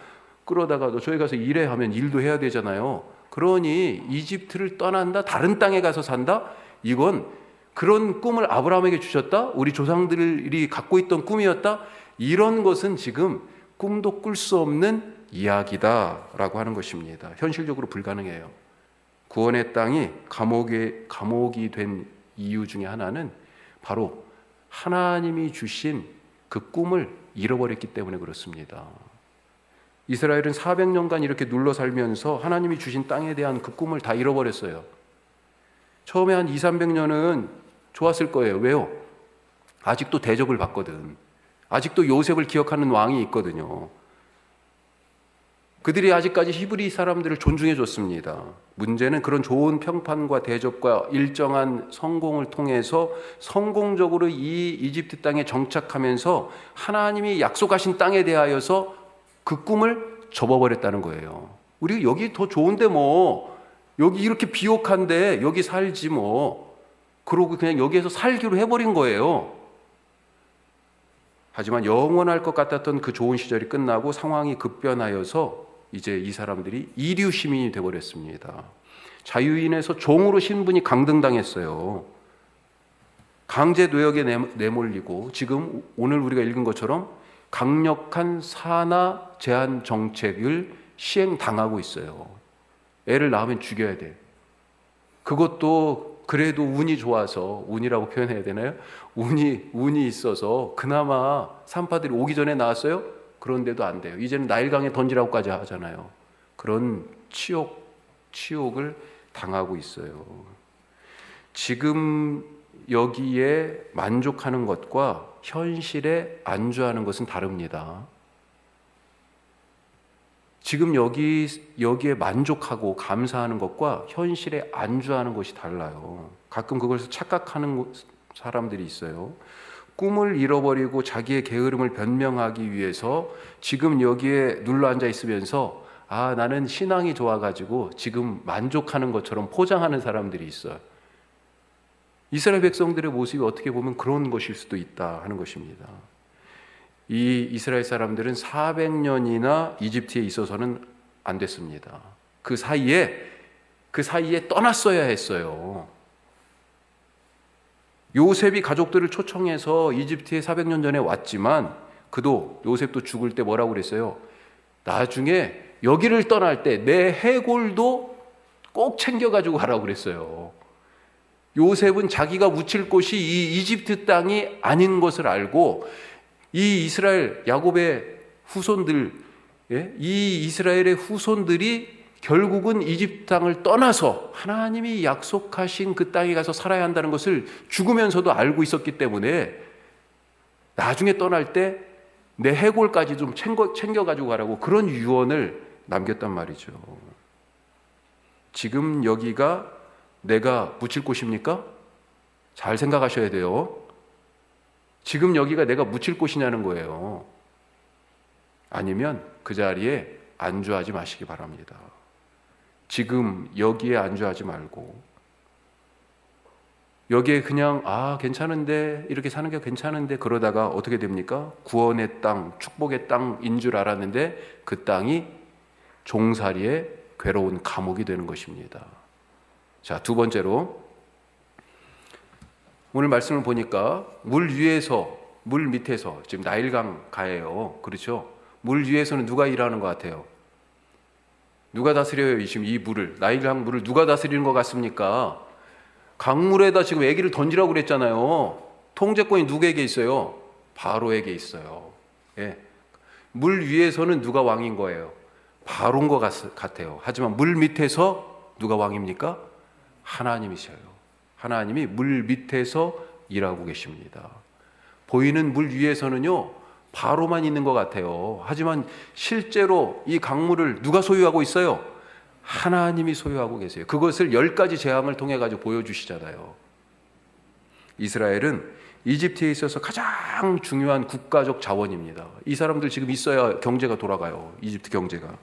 [SPEAKER 1] 그러다가도 저희 가서 일해 하면 일도 해야 되잖아요. 그러니 이집트를 떠난다, 다른 땅에 가서 산다? 이건 그런 꿈을 아브라함에게 주셨다? 우리 조상들이 갖고 있던 꿈이었다? 이런 것은 지금 꿈도 꿀 수 없는 이야기다라고 하는 것입니다. 현실적으로 불가능해요. 구원의 땅이 감옥이 된 이유 중에 하나는 바로 하나님이 주신 그 꿈을 잃어버렸기 때문에 그렇습니다. 이스라엘은 400년간 이렇게 눌러 살면서 하나님이 주신 땅에 대한 그 꿈을 다 잃어버렸어요. 처음에 한 200~300년은 좋았을 거예요. 왜요? 아직도 대접을 받거든. 아직도 요셉을 기억하는 왕이 있거든요. 그들이 아직까지 히브리 사람들을 존중해 줬습니다. 문제는 그런 좋은 평판과 대접과 일정한 성공을 통해서 성공적으로 이 이집트 땅에 정착하면서 하나님이 약속하신 땅에 대하여서 그 꿈을 접어버렸다는 거예요. 우리 여기 더 좋은데 뭐, 여기 이렇게 비옥한데 여기 살지 뭐, 그러고 그냥 여기에서 살기로 해버린 거예요. 하지만 영원할 것 같았던 그 좋은 시절이 끝나고 상황이 급변하여서 이제 이 사람들이 이류 시민이 되어버렸습니다. 자유인에서 종으로 신분이 강등당했어요. 강제 노역에 내몰리고 지금 오늘 우리가 읽은 것처럼 강력한 산하 제한 정책을 시행당하고 있어요. 애를 낳으면 죽여야 돼. 그것도 그래도 운이 좋아서, 운이라고 표현해야 되나요? 운이 있어서 그나마 산파들이 오기 전에 낳았어요? 그런데도 안 돼요. 이제는 나일강에 던지라고까지 하잖아요. 그런 치욕을 당하고 있어요. 지금 여기에 만족하는 것과 현실에 안주하는 것은 다릅니다. 지금 여기에 만족하고 감사하는 것과 현실에 안주하는 것이 달라요. 가끔 그것을 착각하는 사람들이 있어요. 꿈을 잃어버리고 자기의 게으름을 변명하기 위해서 지금 여기에 눌러앉아 있으면서 나는 신앙이 좋아가지고 지금 만족하는 것처럼 포장하는 사람들이 있어요. 이스라엘 백성들의 모습이 어떻게 보면 그런 것일 수도 있다 하는 것입니다. 이 이스라엘 사람들은 400년이나 이집트에 있어서는 안 됐습니다. 그 사이에 떠났어야 했어요. 요셉이 가족들을 초청해서 이집트에 400년 전에 왔지만 요셉도 죽을 때 뭐라고 그랬어요? 나중에 여기를 떠날 때 내 해골도 꼭 챙겨가지고 가라고 그랬어요. 요셉은 자기가 묻힐 곳이 이 이집트 땅이 아닌 것을 알고 이 이스라엘 야곱의 후손들, 이 이스라엘의 후손들이 결국은 이집트 땅을 떠나서 하나님이 약속하신 그 땅에 가서 살아야 한다는 것을 죽으면서도 알고 있었기 때문에 나중에 떠날 때 내 해골까지 좀 챙겨가지고 가라고 그런 유언을 남겼단 말이죠. 지금 여기가 내가 묻힐 곳입니까? 잘 생각하셔야 돼요. 지금 여기가 내가 묻힐 곳이냐는 거예요. 아니면 그 자리에 안주하지 마시기 바랍니다. 지금 여기에 안주하지 말고 여기에 그냥 괜찮은데 이렇게 사는 게 괜찮은데 그러다가 어떻게 됩니까? 구원의 땅, 축복의 땅인 줄 알았는데 그 땅이 종살이의 괴로운 감옥이 되는 것입니다. 자, 두 번째로 오늘 말씀을 보니까 물 위에서 물 밑에서 지금 나일강 가예요. 그렇죠? 물 위에서는 누가 일하는 것 같아요? 누가 다스려요? 지금 이 물을, 나일강 물을 누가 다스리는 것 같습니까? 강물에다 지금 애기를 던지라고 그랬잖아요. 통제권이 누구에게 있어요? 바로에게 있어요. 예. 물 위에서는 누가 왕인 거예요? 바로인 것 같아요. 하지만 물 밑에서 누가 왕입니까? 하나님이셔요. 하나님이 물 밑에서 일하고 계십니다. 보이는 물 위에서는요, 바로만 있는 것 같아요. 하지만 실제로 이 강물을 누가 소유하고 있어요? 하나님이 소유하고 계세요. 그것을 10가지 재앙을 통해 가지고 보여주시잖아요. 이스라엘은 이집트에 있어서 가장 중요한 국가적 자원입니다. 이 사람들 지금 있어야 경제가 돌아가요. 이집트 경제가.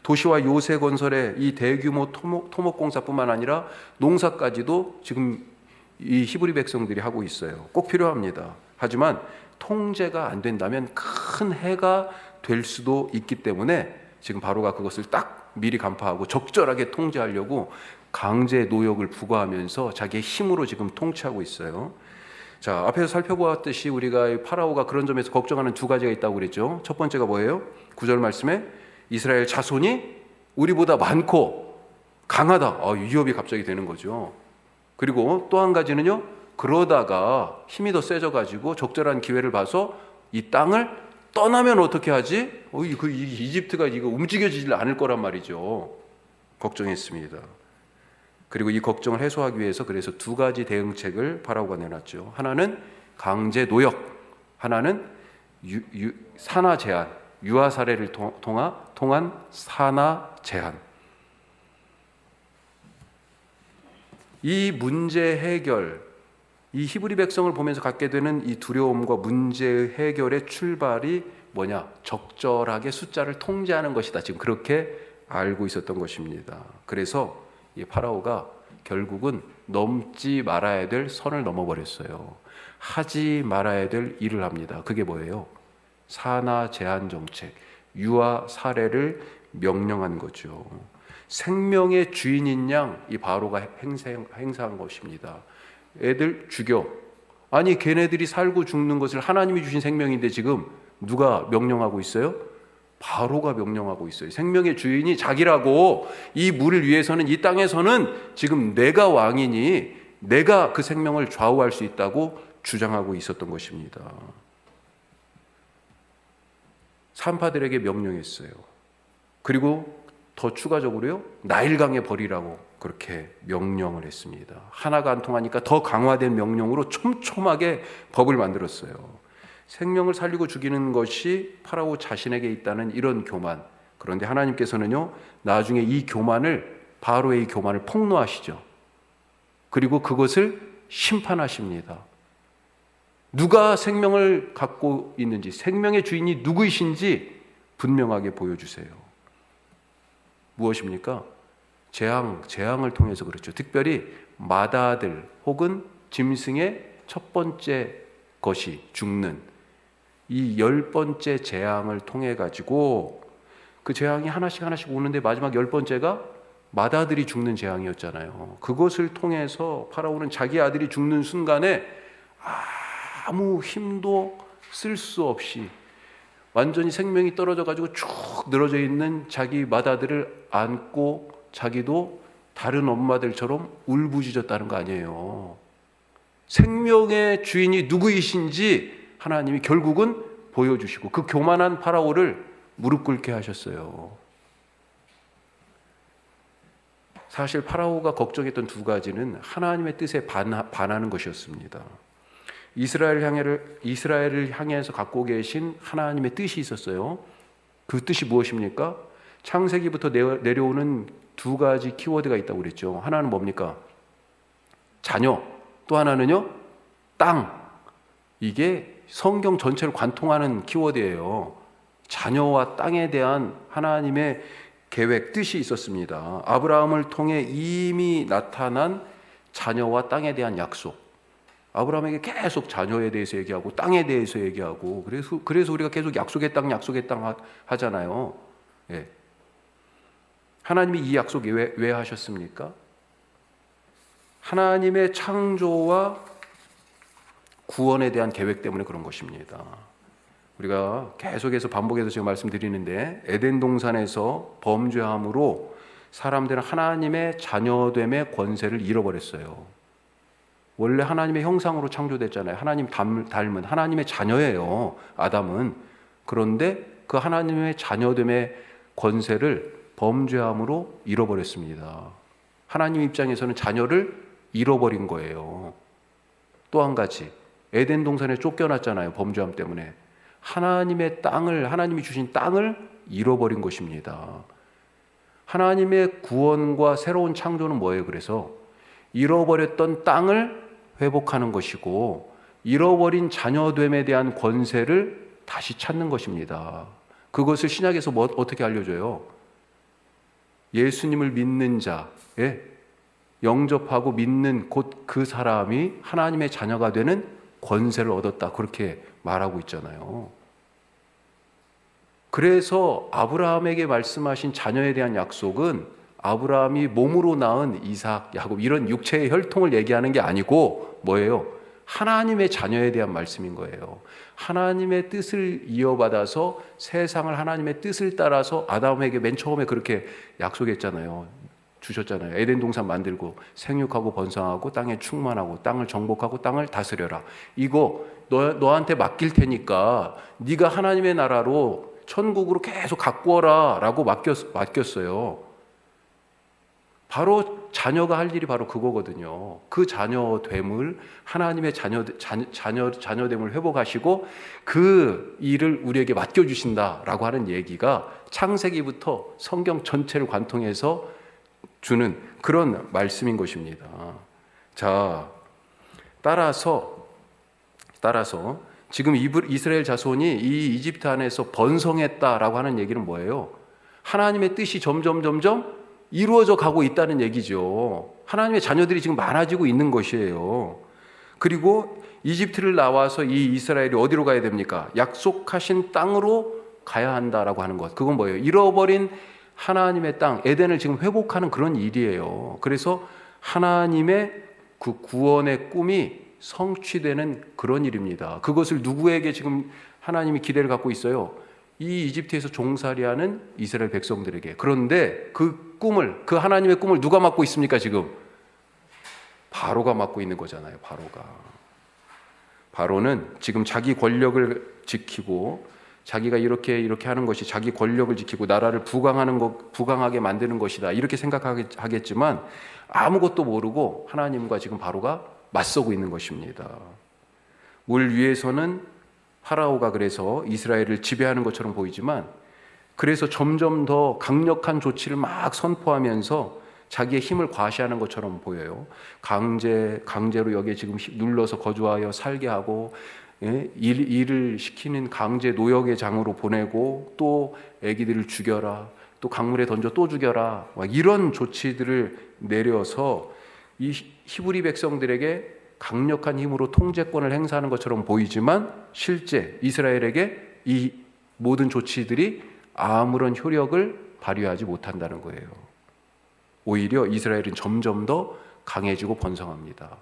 [SPEAKER 1] 도시와 요새 건설에 이 대규모 토목공사뿐만 아니라 농사까지도 지금 이 히브리 백성들이 하고 있어요. 꼭 필요합니다. 하지만 통제가 안 된다면 큰 해가 될 수도 있기 때문에 지금 바로가 그것을 딱 미리 간파하고 적절하게 통제하려고 강제 노역을 부과하면서 자기의 힘으로 지금 통치하고 있어요. 자, 앞에서 살펴보았듯이 우리가 파라오가 그런 점에서 걱정하는 두 가지가 있다고 그랬죠. 첫 번째가 뭐예요? 9절 말씀에 이스라엘 자손이 우리보다 많고 강하다. 위협이 갑자기 되는 거죠. 그리고 또 한 가지는요, 그러다가 힘이 더 세져가지고 적절한 기회를 봐서 이 땅을 떠나면 어떻게 하지? 이집트가 이거 움직여지질 않을 거란 말이죠. 걱정했습니다. 그리고 이 걱정을 해소하기 위해서 그래서 두 가지 대응책을 파라오가 내놨죠. 하나는 강제 노역, 하나는 산하 제한, 유아 사례를 통한 산하 제한. 이 문제 해결, 이 히브리 백성을 보면서 갖게 되는 이 두려움과 문제 해결의 출발이 뭐냐? 적절하게 숫자를 통제하는 것이다. 지금 그렇게 알고 있었던 것입니다. 그래서 이 파라오가 결국은 넘지 말아야 될 선을 넘어버렸어요. 하지 말아야 될 일을 합니다. 그게 뭐예요? 산하 제한 정책, 유아 살해를 명령한 거죠. 생명의 주인인 양 이 바로가 행사한 것입니다. 애들 죽여. 아니 걔네들이 살고 죽는 것을 하나님이 주신 생명인데 지금 누가 명령하고 있어요? 바로가 명령하고 있어요. 생명의 주인이 자기라고. 이 물을 위해서는, 이 땅에서는 지금 내가 왕이니 내가 그 생명을 좌우할 수 있다고 주장하고 있었던 것입니다. 산파들에게 명령했어요. 그리고 더 추가적으로요, 나일강에 버리라고 그렇게 명령을 했습니다. 하나가 안 통하니까 더 강화된 명령으로 촘촘하게 법을 만들었어요. 생명을 살리고 죽이는 것이 파라오 자신에게 있다는 이런 교만. 그런데 하나님께서는요, 나중에 이 교만을, 바로의 이 교만을 폭로하시죠. 그리고 그것을 심판하십니다. 누가 생명을 갖고 있는지, 생명의 주인이 누구이신지 분명하게 보여주세요. 무엇입니까? 재앙을 통해서 그렇죠. 특별히 마다들 혹은 짐승의 첫 번째 것이 죽는 이 10번째 재앙을 통해 가지고, 그 재앙이 하나씩 오는데 마지막 10번째가 마다들이 죽는 재앙이었잖아요. 그것을 통해서 파라오는 자기 아들이 죽는 순간에 아무 힘도 쓸 수 없이 완전히 생명이 떨어져 가지고 쭉 늘어져 있는 자기 마다들을 안고 자기도 다른 엄마들처럼 울부짖었다는 거 아니에요. 생명의 주인이 누구이신지 하나님이 결국은 보여주시고 그 교만한 파라오를 무릎 꿇게 하셨어요. 사실 파라오가 걱정했던 두 가지는 하나님의 뜻에 반하는 것이었습니다. 이스라엘을 향해서 갖고 계신 하나님의 뜻이 있었어요. 그 뜻이 무엇입니까? 창세기부터 내려오는 두 가지 키워드가 있다고 그랬죠. 하나는 뭡니까? 자녀. 또 하나는요, 땅. 이게 성경 전체를 관통하는 키워드예요. 자녀와 땅에 대한 하나님의 계획, 뜻이 있었습니다. 아브라함을 통해 이미 나타난 자녀와 땅에 대한 약속. 아브라함에게 계속 자녀에 대해서 얘기하고 땅에 대해서 얘기하고, 그래서 우리가 계속 약속의 땅 하잖아요. 예. 하나님이 이 약속 왜 하셨습니까? 하나님의 창조와 구원에 대한 계획 때문에 그런 것입니다. 우리가 계속해서 반복해서 지금 말씀드리는데, 에덴 동산에서 범죄함으로 사람들은 하나님의 자녀됨의 권세를 잃어버렸어요. 원래 하나님의 형상으로 창조됐잖아요. 하나님 닮은 하나님의 자녀예요, 아담은. 그런데 그 하나님의 자녀됨의 권세를 범죄함으로 잃어버렸습니다. 하나님 입장에서는 자녀를 잃어버린 거예요. 또 한 가지, 에덴 동산에 쫓겨났잖아요, 범죄함 때문에. 하나님이 주신 땅을 잃어버린 것입니다. 하나님의 구원과 새로운 창조는 뭐예요? 그래서 잃어버렸던 땅을 회복하는 것이고, 잃어버린 자녀됨에 대한 권세를 다시 찾는 것입니다. 그것을 신약에서 어떻게 알려줘요? 예수님을 믿는 자에 영접하고 믿는 곧 그 사람이 하나님의 자녀가 되는 권세를 얻었다, 그렇게 말하고 있잖아요. 그래서 아브라함에게 말씀하신 자녀에 대한 약속은 아브라함이 몸으로 낳은 이삭, 야곱 이런 육체의 혈통을 얘기하는 게 아니고 뭐예요? 하나님의 자녀에 대한 말씀인 거예요. 하나님의 뜻을 이어받아서 세상을 하나님의 뜻을 따라서 아담에게 맨 처음에 그렇게 약속했잖아요. 주셨잖아요. 에덴 동산 만들고 생육하고 번성하고 땅에 충만하고 땅을 정복하고 땅을 다스려라. 이거 너한테 맡길 테니까 네가 하나님의 나라로 천국으로 계속 갖고 오라 라고 맡겼어요. 바로 자녀가 할 일이 바로 그거거든요. 그 자녀됨을, 하나님의 자녀됨을 회복하시고 그 일을 우리에게 맡겨주신다라고 하는 얘기가 창세기부터 성경 전체를 관통해서 주는 그런 말씀인 것입니다. 자, 따라서 지금 이스라엘 자손이 이 이집트 안에서 번성했다라고 하는 얘기는 뭐예요? 하나님의 뜻이 점점 이루어져 가고 있다는 얘기죠. 하나님의 자녀들이 지금 많아지고 있는 것이에요. 그리고 이집트를 나와서 이 이스라엘이 어디로 가야 됩니까? 약속하신 땅으로 가야 한다라고 하는 것. 그건 뭐예요? 잃어버린 하나님의 땅, 에덴을 지금 회복하는 그런 일이에요. 그래서 하나님의 그 구원의 꿈이 성취되는 그런 일입니다. 그것을 누구에게 지금 하나님이 기대를 갖고 있어요? 이 이집트에서 종살이하는 이스라엘 백성들에게. 그런데 그 하나님의 꿈을 누가 맡고 있습니까, 지금? 바로가 맡고 있는 거잖아요, 바로가. 바로는 지금 자기 권력을 지키고, 자기가 이렇게 하는 것이 자기 권력을 지키고 나라를 부강하게 만드는 것이다, 이렇게 생각하겠지만 아무것도 모르고 하나님과 지금 바로가 맞서고 있는 것입니다. 물 위에서는 파라오가 그래서 이스라엘을 지배하는 것처럼 보이지만, 그래서 점점 더 강력한 조치를 막 선포하면서 자기의 힘을 과시하는 것처럼 보여요. 강제로 여기에 지금 눌러서 거주하여 살게 하고, 일을 시키는 강제 노역의 장으로 보내고, 또 애기들을 죽여라, 또 강물에 던져 또 죽여라, 이런 조치들을 내려서 이 히브리 백성들에게 강력한 힘으로 통제권을 행사하는 것처럼 보이지만, 실제 이스라엘에게 이 모든 조치들이 아무런 효력을 발휘하지 못한다는 거예요. 오히려 이스라엘은 점점 더 강해지고 번성합니다.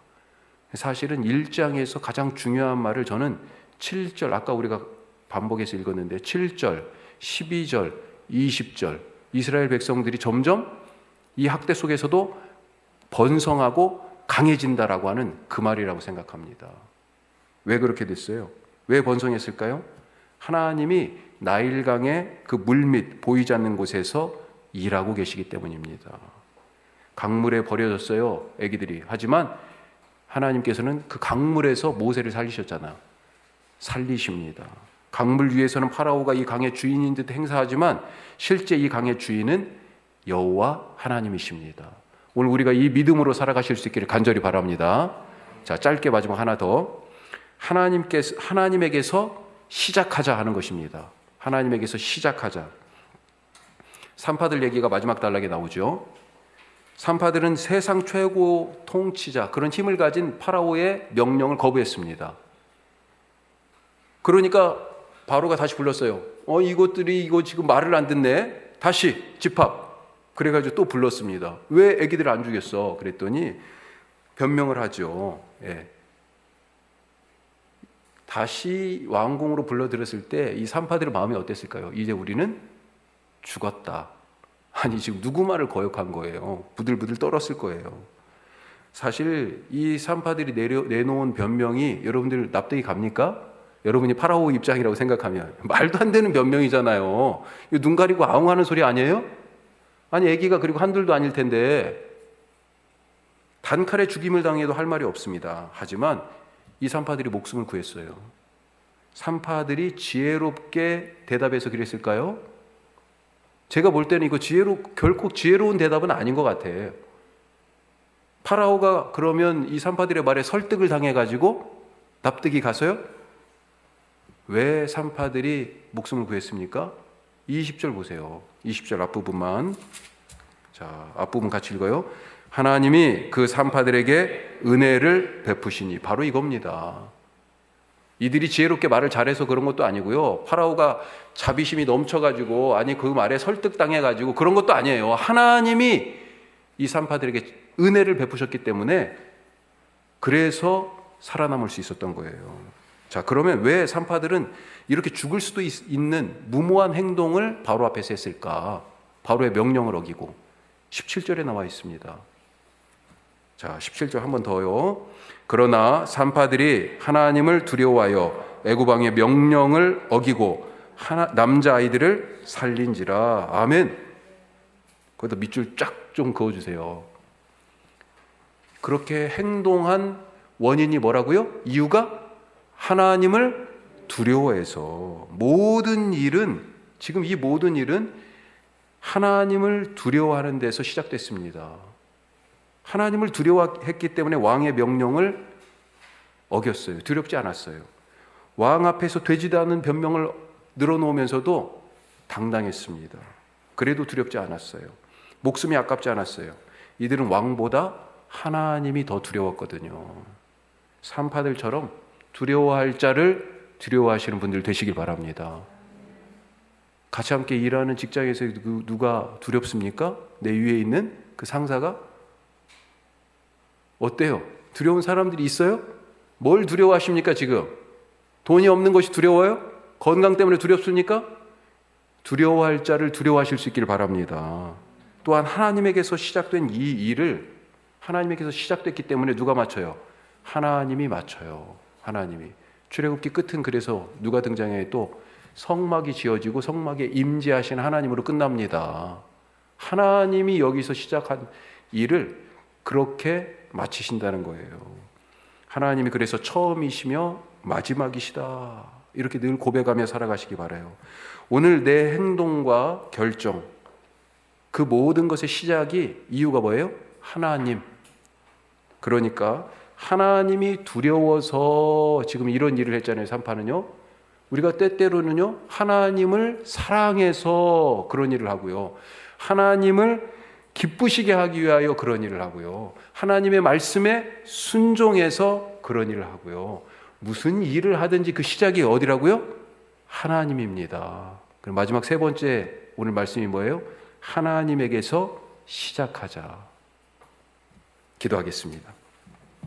[SPEAKER 1] 사실은 1장에서 가장 중요한 말을 저는 7절, 아까 우리가 반복해서 읽었는데 7절, 12절, 20절, 이스라엘 백성들이 점점 이 학대 속에서도 번성하고 강해진다라고 하는 그 말이라고 생각합니다. 왜 그렇게 됐어요? 왜 번성했을까요? 하나님이 나일강의 그 물밑 보이지 않는 곳에서 일하고 계시기 때문입니다. 강물에 버려졌어요, 애기들이. 하지만 하나님께서는 그 강물에서 모세를 살리셨잖아요. 살리십니다. 강물 위에서는 파라오가 이 강의 주인인 듯 행사하지만 실제 이 강의 주인은 여호와 하나님이십니다. 오늘 우리가 이 믿음으로 살아가실 수 있기를 간절히 바랍니다. 자, 짧게 마지막 하나 더. 하나님에게서 시작하자 하는 것입니다. 하나님에게서 시작하자. 산파들 얘기가 마지막 단락에 나오죠. 산파들은 세상 최고 통치자, 그런 힘을 가진 파라오의 명령을 거부했습니다. 그러니까 바로가 다시 불렀어요. 이것들이 이거 지금 말을 안 듣네. 다시 집합. 그래가지고 또 불렀습니다. 왜 애기들을 안 죽였어? 그랬더니 변명을 하죠. 예. 다시 왕궁으로 불러들였을 때 이 산파들의 마음이 어땠을까요? 이제 우리는 죽었다. 아니 지금 누구 말을 거역한 거예요? 부들부들 떨었을 거예요. 사실 이 산파들이 내놓은 변명이 여러분들 납득이 갑니까? 여러분이 파라오 입장이라고 생각하면 말도 안 되는 변명이잖아요. 이거 눈 가리고 아웅하는 소리 아니에요? 아니 애기가 그리고 한둘도 아닐 텐데 단칼에 죽임을 당해도 할 말이 없습니다. 하지만 이 산파들이 목숨을 구했어요. 산파들이 지혜롭게 대답해서 그랬을까요? 제가 볼 때는 이거 결코 지혜로운 대답은 아닌 것 같아요. 파라오가 그러면 이 산파들의 말에 설득을 당해가지고 납득이 가서요? 왜 산파들이 목숨을 구했습니까? 20절 보세요. 20절 앞부분만. 자, 앞부분 같이 읽어요. 하나님이 그 산파들에게 은혜를 베푸시니, 바로 이겁니다. 이들이 지혜롭게 말을 잘해서 그런 것도 아니고요. 파라오가 자비심이 넘쳐가지고 그 말에 설득당해가지고 그런 것도 아니에요. 하나님이 이 산파들에게 은혜를 베푸셨기 때문에 그래서 살아남을 수 있었던 거예요. 자, 그러면 왜 산파들은 이렇게 죽을 수도 있는 무모한 행동을 바로 앞에서 했을까? 바로의 명령을 어기고 17절에 나와 있습니다. 자, 17절 한 번 더요. 그러나 산파들이 하나님을 두려워하여 애굽 왕의 명령을 어기고 남자아이들을 살린지라. 아멘. 거기다 밑줄 쫙 좀 그어주세요. 그렇게 행동한 원인이 뭐라고요? 이유가 하나님을 두려워해서. 지금 이 모든 일은 하나님을 두려워하는 데서 시작됐습니다. 하나님을 두려워했기 때문에 왕의 명령을 어겼어요. 두렵지 않았어요. 왕 앞에서 되지도 않은 변명을 늘어놓으면서도 당당했습니다. 그래도 두렵지 않았어요. 목숨이 아깝지 않았어요. 이들은 왕보다 하나님이 더 두려웠거든요. 산파들처럼 두려워할 자를 두려워하시는 분들 되시길 바랍니다. 같이 함께 일하는 직장에서 누가 두렵습니까? 내 위에 있는 그 상사가? 어때요? 두려운 사람들이 있어요? 뭘 두려워하십니까 지금? 돈이 없는 것이 두려워요? 건강 때문에 두렵습니까? 두려워할 자를 두려워하실 수 있기를 바랍니다. 또한 하나님에게서 시작된 이 일을 하나님에게서 시작됐기 때문에 누가 맞춰요? 하나님이 맞춰요. 하나님이. 출애굽기 끝은 그래서 누가 등장해? 또 성막이 지어지고 성막에 임재하신 하나님으로 끝납니다. 하나님이 여기서 시작한 일을 그렇게 마치신다는 거예요. 하나님이 그래서 처음이시며 마지막이시다. 이렇게 늘 고백하며 살아가시기 바라요. 오늘 내 행동과 결정, 그 모든 것의 시작이 이유가 뭐예요? 하나님. 그러니까 하나님이 두려워서 지금 이런 일을 했잖아요. 산파는요. 우리가 때때로는요, 하나님을 사랑해서 그런 일을 하고요. 하나님을 기쁘시게 하기 위하여 그런 일을 하고요. 하나님의 말씀에 순종해서 그런 일을 하고요. 무슨 일을 하든지 그 시작이 어디라고요? 하나님입니다. 그럼 마지막 세 번째 오늘 말씀이 뭐예요? 하나님에게서 시작하자. 기도하겠습니다.